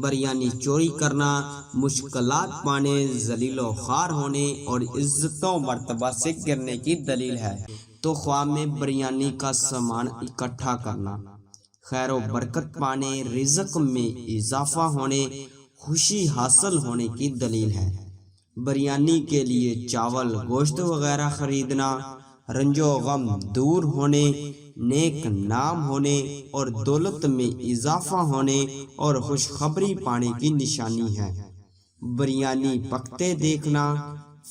بریانی چوری کرنا، مشکلات پانے، ذلیل و خوار ہونے اور عزت و مرتبہ سے گرنے کی دلیل ہے۔ تو خواب میں بریانی کا سامان اکٹھا کرنا خیر و برکت پانے، رزق میں اضافہ ہونے، خوشی حاصل ہونے کی دلیل ہے۔ بریانی کے لیے چاول، گوشت وغیرہ خریدنا رنج و غم دور ہونے، نیک نام ہونے اور دولت میں اضافہ ہونے اور خوشخبری پانے کی نشانی ہے۔ بریانی پکتے دیکھنا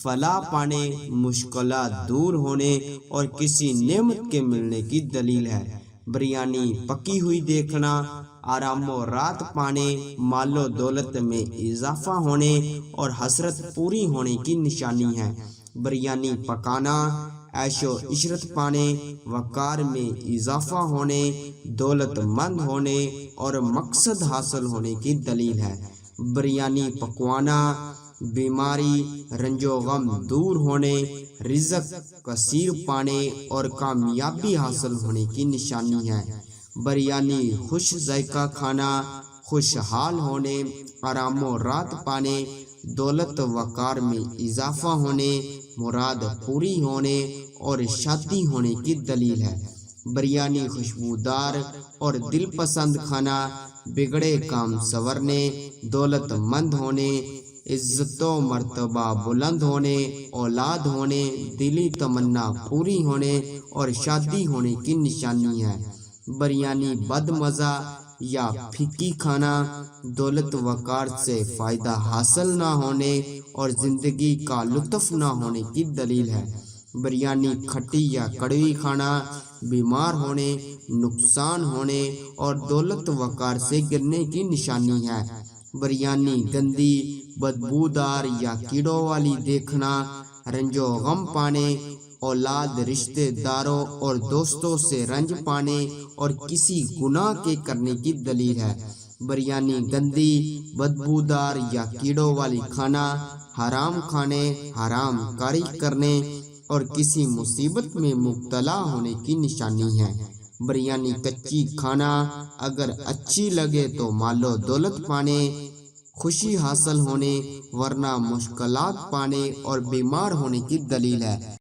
فلاح پانے، مشکلات دور ہونے اور کسی نعمت کے ملنے کی دلیل ہے۔ بریانی پکی ہوئی دیکھنا آرام و رات پانے، مال و دولت میں اضافہ ہونے اور حسرت پوری ہونے کی نشانی ہے۔ بریانی پکانا عیش و عشرت پانے، وقار میں اضافہ ہونے، دولت مند ہونے اور مقصد حاصل ہونے کی دلیل ہے۔ بریانی پکوانا بیماری، رنج و غم دور ہونے، رزق کثیر پانے اور کامیابی حاصل ہونے کی نشانی ہے۔ بریانی خوش ذائقہ کھانا، خوشحال ہونے، آرام و رات پانے، دولت وقار میں اضافہ ہونے، مراد پوری ہونے اور شادی ہونے کی دلیل ہے۔ بریانی خوشبودار اور دل پسند کھانا بگڑے کام سنورنے، دولت مند ہونے، عزت و مرتبہ بلند ہونے، اولاد ہونے، دلی تمنا پوری ہونے اور شادی ہونے کی نشانی ہے۔ بریانی بد مزہ یا پھیکی کھانا دولت وقار سے فائدہ حاصل نہ ہونے اور زندگی کا لطف نہ ہونے کی دلیل ہے۔ بریانی کھٹی یا کڑوی کھانا بیمار ہونے، نقصان ہونے اور دولت وقار سے گرنے کی نشانی ہے۔ بریانی گندی، بدبودار یا کیڑوں والی دیکھنا رنج و غم پانے، اولاد، رشتہ داروں اور دوستوں سے رنج پانے اور کسی گناہ کے کرنے کی دلیل ہے۔ بریانی گندی، بدبودار یا کیڑوں والی کھانا حرام کھانے، حرام کاری کرنے اور کسی مصیبت میں مبتلا ہونے کی نشانی ہے۔ بریانی کچی کھانا اگر اچھی لگے تو مال و دولت پانے، خوشی حاصل ہونے ورنہ مشکلات پانے اور بیمار ہونے کی دلیل ہے۔